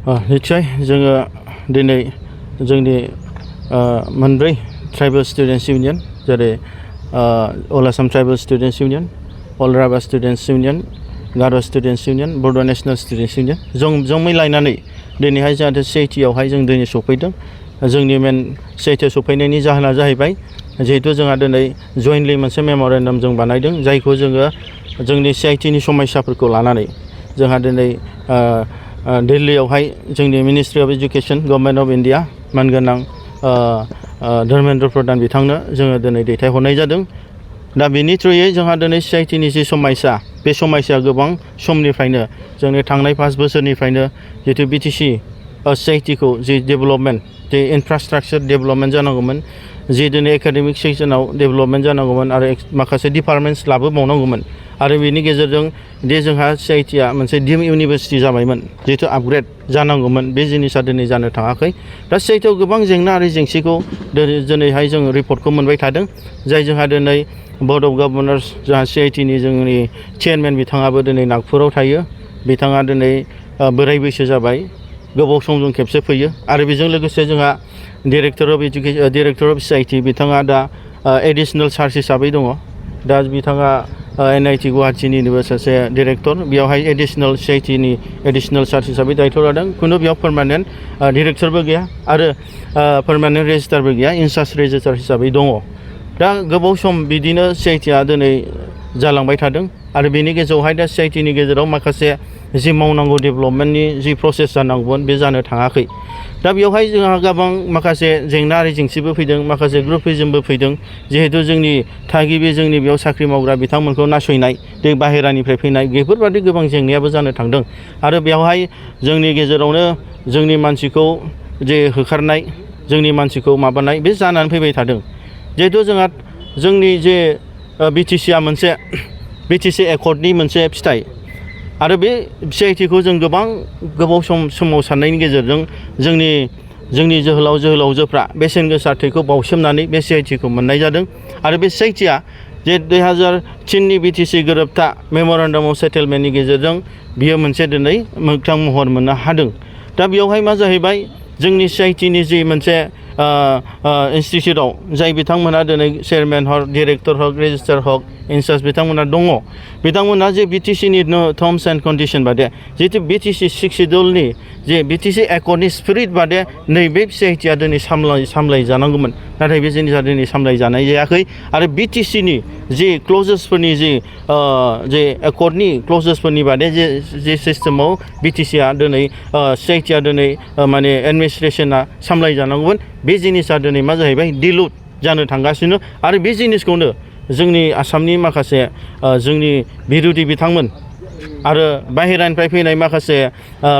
निश्चय जोङो दिनै जोंनि मोनब्रै ट्राइबेल स्टुडेन्ट्स इउनियन जेरै अल आसाम ट्राइबेल स्टुडेन्ट्स इउनियन, अल राभा स्टुडेन्ट्स इउनियन, गार' स्टुडेन्ट्स इउनियन, बड' नेशनेल स्टुडेन्ट्स इउनियन जों मिलायनानै दिनैहाय जाहाथे CIT-आवहाय जों दिनै सफैदों। जोंनि मेन CIT सफैनायनि जाहोना जाहैबाय जिहेतु जोंहा दिनै जयेन्टलि मोनसे मेम'रेन्डाम जों बानायदों जायखौ जोङो जोंनि CIT-नि समस्याफोरखौ लानानै जोंहा दिनै दिल्लीयावहाय जोंनि ministry of education government of India मानगोनां धर्मेन्द्र प्रधान बिथांनो जोङो दिनै दैथायहरनाय जादों। दा बेनि थ्रुयै जोंहा दिनै CIT-नि जि समस्या बे समस्या गोबां समनिफ्रायनो जोंनि थांनाय 5 बोसोरनिफ्रायनो जितु BTC CIT-खौ जि डेभेलपमेन्ट जि इनफ्रास्ट्राक्चार डेभेलपमेन्ट जानांगौमोन, जि दिनै एकाडेमिक सेक्सनाव डेभेलपमेन्ट जानांगौमोन आरो माखासे डिपार्टमेन्ट्स लाबोबावनांगौमोन आरो बेनि गेजेरजों दे जोंहा CIT-आ मोनसे डिम इउनिभारसिटि जाबायमोन जिहेतु आपग्रेड जानांगौमोन बे जिनिसा दिनै जानो थाङाखै। दा CIT-आव गोबां जेंना आरो जेंसिखौ दिनैहाय जों रिपर्टखौ मोनबाय थादों जाय जोंहा दिनै बर्ड अफ गभर्नर्स जोंहा CIT-नि जोंनि चेयारमेन बिथाङाबो दिनै नागपुराव थायो। बिथाङा दिनै बोराय बैसो जाबाय, गोबाव समजों खेबसे फैयो आरो बेजों लोगोसे जोंहा डिरेक्टर अफ CIT बिथाङा दा एडिसनेल चार्ज हिसाबै दङ। दा बिथाङा NIT गुवाहाटीनिबो सासे डिरेक्टर, बेयावहाय एडिसनेल CIT-नि एडिसनेल चार्ज हिसाबै दायथ' लादों। खुनु बेयाव पार्मानेन्ट डिरेक्टरबो गैया आरो पार्मानेन्ट रेजिस्टारबो गैया, इनचार्ज रेजिस्टार हिसाबै दङ। दा गोबाव सम बिदिनो CIT-आ दिनै जालांबाय थादों आरो बेनि गेजेरावहाय दा CIT-नि गेजेराव माखासे जि मावनांगौ डेभेलपमेन्टनि जि प्रसेस जानांगौमोन बे जानो थाङाखै। दा बेवहाय जोंहा गोबां माखासे जेंना आरो जेंसिबो फैदों, माखासे ग्रुपिजमबो फैदों जिहेतु जोंनि थागिबि जोंनि बेयाव साख्रि मावग्रा बिथांमोनखौ नासयनाय, बे बाहेरानिफ्राय फैनाय बेफोरबादि गोबां जेंनायाबो जानो थांदों आरो बेवहाय जोंनि गेजेरावनो जोंनि मानसिखौ जे होखारनाय, जोंनि मानसिखौ माबानाय बे जानानै फैबाय थादों। जिहेतु जोंहा जोंनि जे BTC-आ मोनसे BTC एकर्डनि मोनसे फिथाइ आरो बे CIT-खौ जों गोबाव सोमावसारनायनि गेजेरजों जोंनि जोहोलावजोफ्रा बेसेन गोसा थैखौ बावसोमनानै बे CIT-खौ मोननाय जादों आरो बे CIT-आ जे 2003नि BTC गोरोबथा मेम'रेन्डाम अफ सेटेलमेन्टनि गेजेरजों बियो मोनसे दिनै मोगथां महर मोननो हादों। दा बेयावहाय मा जाहैबाय जोंनि CIT-नि जि मोनसे इन्स्टिटिउटआव जाय बिथांमोना दिनै चेयारमेन हक, डिरेक्टर हक, रेजिस्ट्रार हक, इनचार्ज बिथांमोना दङ, बिथांमोना जे BTC-नि टार्म्स एन्ड कन्डिसन बादे जिहेतु BTC 6 शिड्युलनि जे BTC एकर्डनि स्पिरिट बादे नैबे CIT-आ दिनै सामलाय जानांगौमोन, नाथाय बे जिनिसा दिनै सामलाय जानाय जायाखै आरो BTC-नि जि क्लजेसफोरनि जे एकर्डनि क्लजेसफोरनि बादे जे सिस्टेमाव BTC-आ दिनै CIT-आ दिनै माने एडमिनिस्ट्रेसना सामलाय जानांगौमोन, बे जिनिसा दिनै मा जाहैबाय दिलुट जानो थांगासिनो आरो बे जिनिसखौनो जोंनि आसामनि माखासे जोंनि बिरोधि बिथांमोन आरो बाहेरानिफ्राय फैनाय माखासे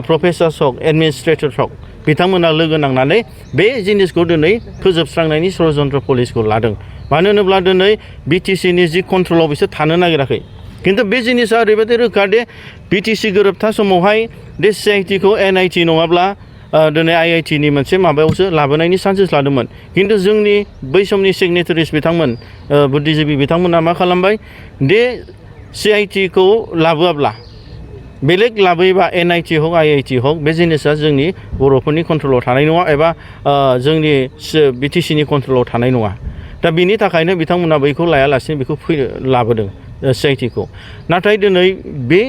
प्रफेसार्स हक, एडमिनिस्ट्रेटर हक बिथांमोना लोगो नांनानै बे जिनिसखौ दिनै फोजोबस्रांनायनि षड्यन्त्र पलिसिखौ लादों। मानो होनोब्ला दिनै BTC-नि जि कन्ट्रलाव बिसोर थानो नागिराखै, खिन्थु बे जिनिसा ओरैबायदि रोखा दे BTC गोरोबथा समावहाय बे CIT-खौ NIT नङाब्ला दिनै IIT-नि मोनसे माबायावसो लाबोनायनि चान्सेस लादोंमोन, खिन्थु जोंनि बै समनि सिगनेटारिस बिथांमोन बुद्धिजिबि बिथांमोना मा खालामबाय दे CIT-खौ लाबोआब्ला बेलेग लाबोयोबा NIT हक IIT हक बे जिनिसा जोंनि बर'फोरनि कन्ट्रलाव थानाय नङा एबा जोंनि BTC-नि कन्ट्रलाव थानाय नङा। दा बिनि थाखायनो बिथांमोना बैखौ लायालासिनो बेखौ लाबोदों CIT-खौ। नाथाय दिनै बे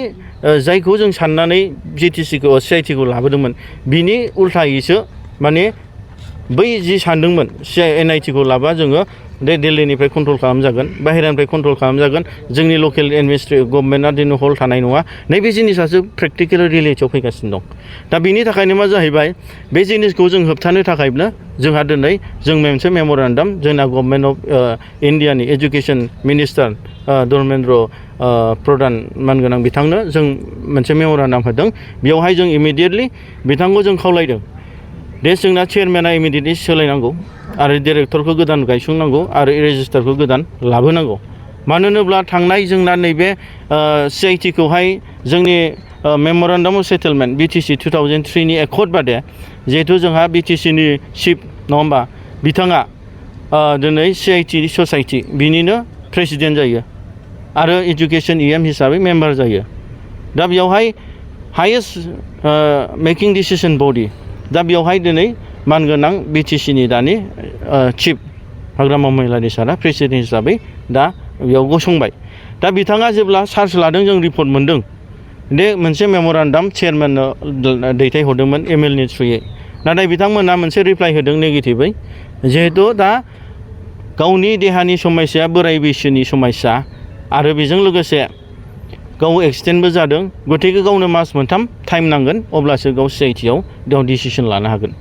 जायखौ जों साननानै CIT-खौ लाबोदोंमोन बिनि उल्थायैसो माने बै जि सानदोंमोन NIT-खौ लाबा जोङो दे दिल्लीनिफ्राय कन्ट्रल खालामजागोन, बाहेरानिफ्राय कन्ट्रल खालामजागोन, जोंनि लकेल गभर्नमेन्टआ दिनै हल्ड थानाय नङा, नैबे जिनिसासो प्रेक्टिकेल रियेलिटियाव फैगासिनो दं। दा बिनि थाखायनो मा जाहैबाय बे जिनिसखौ जों होबथानो थाखायनो जोंहा दिनै जों मोनसे मेम'रेन्डाम जोंना गभर्नमेन्ट अफ इन्डियानि एजुकेशन मिनिस्टार धर्मेन्द्र प्रधान मानगोनां बिथांनो जों मोनसे मेम'रेन्डाम होदों। बेयावहाय जों इमिडियेटलि बिथांखौ जों खावलायदों दे जोंना चेयारमेना इमिडियेटलि सोलायनांगौ आरो डिरेक्टरखौ गोदान गायसंनांगौ आरो रेजिस्टारखौ गोदान लाबोनांगौ। मानो होनोब्ला थांनाय जोंना नैबे CIT-खौहाय जोंनि मेम'रेन्डाम अफ सेटेलमेन्ट BTC 2003नि एकर्ड बादे जिहेतु जोंहा BTC-नि चिफ नङा होमबा बिथाङा दिनै CIT ससाइटि बिनिनो प्रेसिडेन्ट जायो आरो एजुकेशन EM हिसाबै मेम्बार जायो। दा बेयावहाय हायेस्ट मेकिं डिसिसन बडि दा बेवहाय दिनै मानगोनां बिटिसिनि दानि चिफ हाग्रामा महिलारि सारा प्रेसिडेन्ट हिसाबै दा बेयाव गसंबाय दा बिथाङा जेब्ला चार्ज लादों जों रिपर्ट मोनदों दे मोनसे मेम'रेन्डाम चेयारमेननो दैथायहरदोंमोन एमएलनि थ्रुयै नाथाय बिथांमोना मोनसे रिप्लाइ होदों नेगेटिभै जिहेतु दा गावनि देहानि समस्या बोराय बैसोनि समस्या आरो बेजों लोगोसे गाव एक्सिडेन्टबो जादों गतिके गावनो मास मोनथाम टाइम नांगोन अब्लासो गाव सिआइटिआव गाव डिसिसन लानो हागोन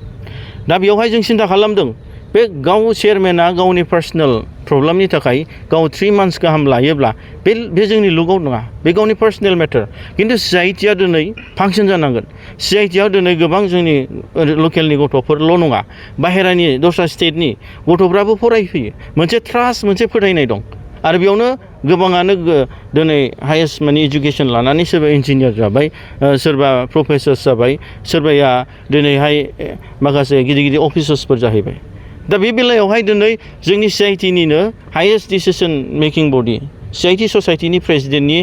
दा बेवहाय जों सिन्था खालामदों बे गाव चेयारमेना गावनि पार्सनेल प्रब्लेमनि थाखाय गाव 3 मान्थ्स गाहाम लायोब्ला बे जोंनि लुकआव नङा बे गावनि पार्सनेल मेटार खिन्थु सिआइटिआ दिनै फांसन जानांगोन सिआइटिआव दिनै गोबां जोंनि लकेलनि गथ'फोरल' नङा बाहेरानि दस्रा स्टेटनि गथ'फ्राबो फरायफैयो मोनसे ट्रास्ट मोनसे फोथायनाय दं आरो बेयावनो गोबाङानो दिनै हायेस्ट माने एजुकेसन लानानै सोरबा इन्जिनियार जाबाय सोरबा प्रफेसर जाबाय सोरबाया दिनैहाय माखासे गिदिर गिदिर अफिसार्सफोर जाहैबाय दा बे बेलायावहाय दिनै जोंनि सिआइटिनिनो हायेस्ट डिसिसन मेकिं बडि सिआइटि ससाइटिनि प्रेसिडेन्टनि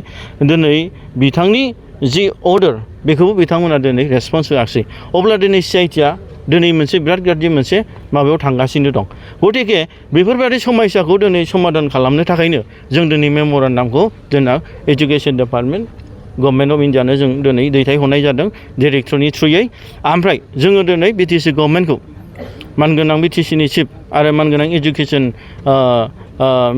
दिनै बिथांनि जि अर्डार बेखौबो बिथांमोना दिनै रेसपन्स होआखै अब्ला दिनै सिआइटिआ दिनै मोनसे बिराद गाज्रि मोनसे माबायाव थांगासिनो दं गतिके बेफोरबायदि समस्याखौ दिनै समाधान खालामनो थाखायनो जों दिनै मेम'रेन्डामखौ जोंना एजुकेसन डिपार्टमेन्ट गभर्नमेन्ट अफ इन्डियानो जों दिनै दैथायहरनाय जादों डिरेक्टरनि थ्रुयै ओमफ्राय जोङो दिनै बिटिसि गभर्नमेन्टखौ मानगोनां बिटिसिनि चिफ आरो मानगोनां एजुकेसन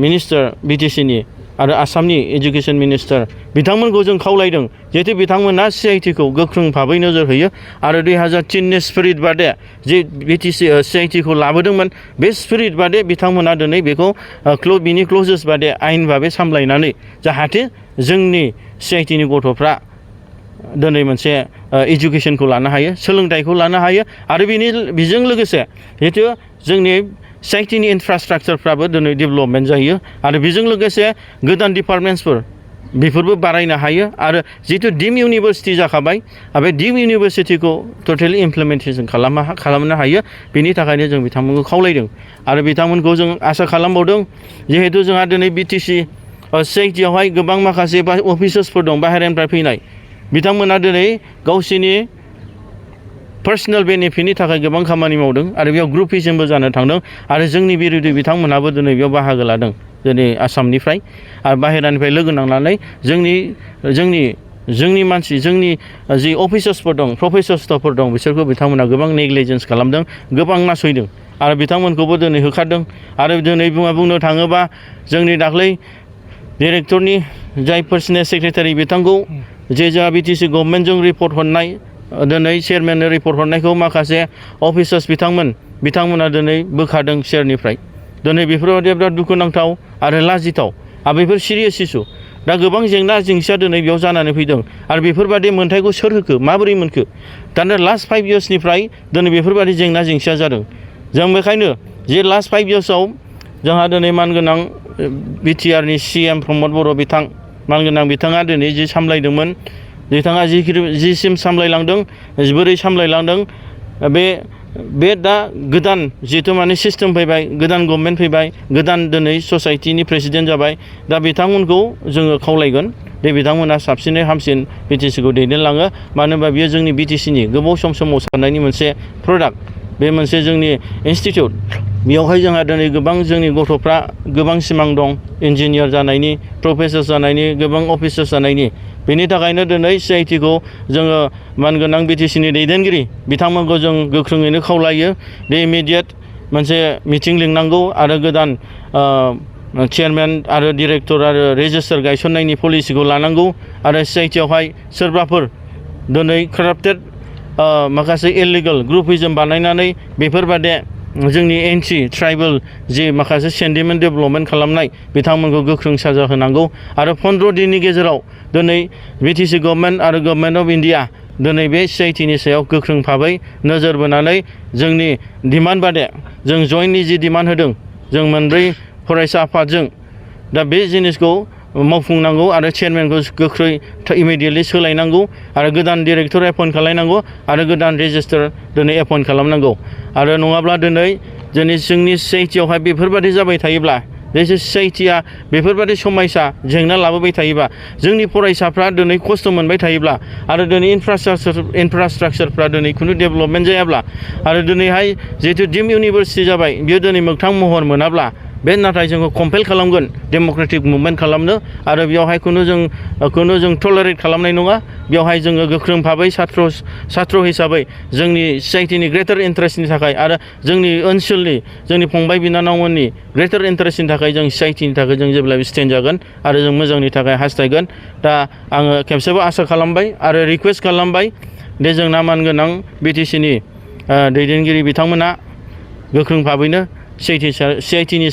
मिनिस्टार बिटिसिनि आरो आसामनि एजुकेसन मिनिस्टार बिथांमोनखौ जों खावलायदों जिहेतु बिथांमोना सिआइटिखौ गोख्रों भाबै नोजोर होयो आरो 2003नि स्पिरिट बादे जे बिटिसि सिआइटिखौ लाबोदोंमोन बे स्पिरिट बादे बिथांमोना दिनै बेखौ बिनि क्लजेस बादे आयेन भाबै सामलायनानै जाहाथे जोंनि सिआइटिनि गथ'फ्रा दिनै मोनसे एजुकेसनखौ लानो हायो सोलोंथाइखौ लानो हायो आरो बेजों लोगोसे जिहेतु जोंनि सिआइटिनि इनफ्रास्ट्राक्चारफ्राबो दिनै डेभेलपमेन्ट जायो आरो बेजों लोगोसे गोदान डिपार्टमेन्ट्सफोर बेफोरबो बारायनो हायो आरो जिहेतु डिम इउनिभारसिटि जाखाबाय बे डिम इउनिभारसिटिखौ टटेलि इमप्लिमेन्टेसन खालामनो हायो बेनि थाखायनो जों बिथांमोनखौ खावलायदों आरो बिथांमोनखौ जों आसा खालामबावदों जिहेतु जोंहा दिनै बिटिसि सिआइटिआवहाय गोबां माखासे अफिसार्सफोर दं बाहेरानिफ्राय फैनाय बिथांमोना दिनै गावसिनि पार्सनेल बेनिफिटनि थाखाय गोबां खामानि मावदों आरो बेयाव ग्रुपिजमबो जानो थांदों आरो जोंनि बिरोधि बिथांमोनाबो दिनै बेयाव बाहागो लादों दिनै आसामनिफ्राय आरो बाहेरानिफ्राय लोगो नांनानै जोंनि मानसि जोंनि जि अफिसार्सफोर दं प्रफेसर स्टाफफोर दं बिसोरखौ बिथांमोना गोबां नेग्लिजेन्स खालामदों गोबां नासयदों आरो बिथांमोनखौबो दिनै होखारदों आरो दिनै बुंनो थाङोबा जोंनि दाख्लै डिरेक्टरनि जाय पार्सनेल सेक्रेटारि बिथांखौ जे जोंहा बिटिसि गभर्नमेन्टजों रिपर्ट हरनाय दिनै चेयारमेननो रिपर्ट हरनायखौ माखासे अफिसार्स बिथांमोना दिनै बोखारदों चेयारनिफ्राय दिनै बेफोरबायदि बिराद दुखुनांथाव आरो लाजिथाव आरो बेफोर सिरियास इस्यु दा गोबां जेंना जेंसिया दिनै बेयाव जानानै फैदों आरो बेफोरबायदि मोन्थायखौ सोर होखो माबोरै मोनखो दाना लास्ट 5 इयार्सनिफ्राय दिनै बेफोरबायदि जेंना जेंसिया जादों जों बेखायनो जे लास्ट 5 इयार्सआव जोंहा दिनै मानगोनां बिटिआरनि सिएम प्रमद बर' बिथां मानगोनां बिथाङा दिनै जि सामलायदोंमोन बिथाङा जिसिम सामलायलांदों बोरै सामलायलांदों बे दा गोदान जिहेतु माने सिस्टेम फैबाय गोदान गभर्नमेन्ट फैबाय गोदान दिनै ससाइटिनि प्रेसिडेन्ट जाबाय दा बिथांमोनखौ जोङो खावलायगोन दे बिथांमोना साबसिनै हामसिन बिटिसिखौ दैदेनलाङो मानो होनबा बियो जोंनि बिटिसिनि गोबाव सम सोमावसारनायनि मोनसे प्रडाक्ट बे मोनसे जोंनि इन्सटिटिउट बेयावहाय जोंहा दिनै गोबां जोंनि गथ'फ्रा गोबां सिमां दं इन्जिनियार जानायनि प्रफेसर जानायनि गोबां अफिसार जानायनि बेनि थाखायनो दिनै सिआइटिखौ जोङो मानगोनां बिटिसिनि दैदेनगिरि बिथांमोनखौ जों गोख्रोङैनो खावलायो बे इमिडियेट मोनसे मिटिं लिंनांगौ आरो गोदान चेयारमेन आरो डिरेक्टर आरो रेजिस्टार गायसननायनि पलिसिखौ लानांगौ आरो सिआइटिआवहाय सोरबाफोर दिनै काराप्टेड माखासे इलिगेल ग्रुपिजम बानायनानै बेफोरबादि जोंनि एन्टि ट्राइबेल जि माखासे सेन्टिमेन्ट डेभेलपमेन्ट खालामनाय बिथांमोनखौ गोख्रों साजा होनांगौ आरो 15 दिननि गेजेराव दिनै बिटिसि गभर्नमेन्ट आरो गभर्नमेन्ट अफ इन्डिया दिनै बे सिआइटिनि सायाव गोख्रों भाबै नोजोर बोनानै जोंनि डिमान्ड बादे जों जयेन्टलि जि डिमान्ड होदों जों मोनब्रै फरायसा आफादजों दा बे जिनिसखौ मावफुंनांगौ आरो चेयारमेनखौ गोख्रै इमिडियेटलि सोलायनांगौ आरो गोदान डिरेक्टर एपइन्ट खालामनांगौ आरो गोदान रेजिस्टार दिनै एपइन्ट खालामनांगौ आरो नङाब्ला दिनै जोंनि सिआइटिआवहाय बेफोरबायदि जाबाय थायोब्ला बे ससाइटिया बेफोरबायदि समयसा जेंना लाबोबाय थायोबा जोंनि फरायसाफ्रा दिनै खस्थ' मोनबाय थायोब्ला आरो दिनै इनफ्रास्ट्राक्चारफ्रा दिनै खुनु डेभेलपमेन्ट जायाब्ला आरो दिनैहाय जिहेतु डिम इउनिभारसिटि जाबाय बियो दिनै मोगथां महर मोनाब्ला बे नाथाय जोङो कम्पेल खालामगोन डेम'क्रेटिक मुभमेन्ट खालामनो आरो बेयावहाय खुनु जों टलारेट खालामनाय नङा बेयावहाय जोङो गोख्रों भाबै सात्र हिसाबै जोंनि ससाइटिनि ग्रेटार इन्टारेस्टनि थाखाय आरो जोंनि ओनसोलनि जोंनि फंबाय बिनानावमोननि ग्रेटार इन्टारेस्टनि थाखाय जों ससाइटिनि थाखाय जों जेब्लाबो स्टेन्ड जागोन आरो जों मोजांनि थाखाय हास्थायगोन दा आङो खेबसेबो आसा खालामबाय आरो रिकुवेस्ट खालामबाय दे जोंना मानगोनां बिटिसिनि दैदेनगिरि बिथांमोना गोख्रों भाबैनो CIT नि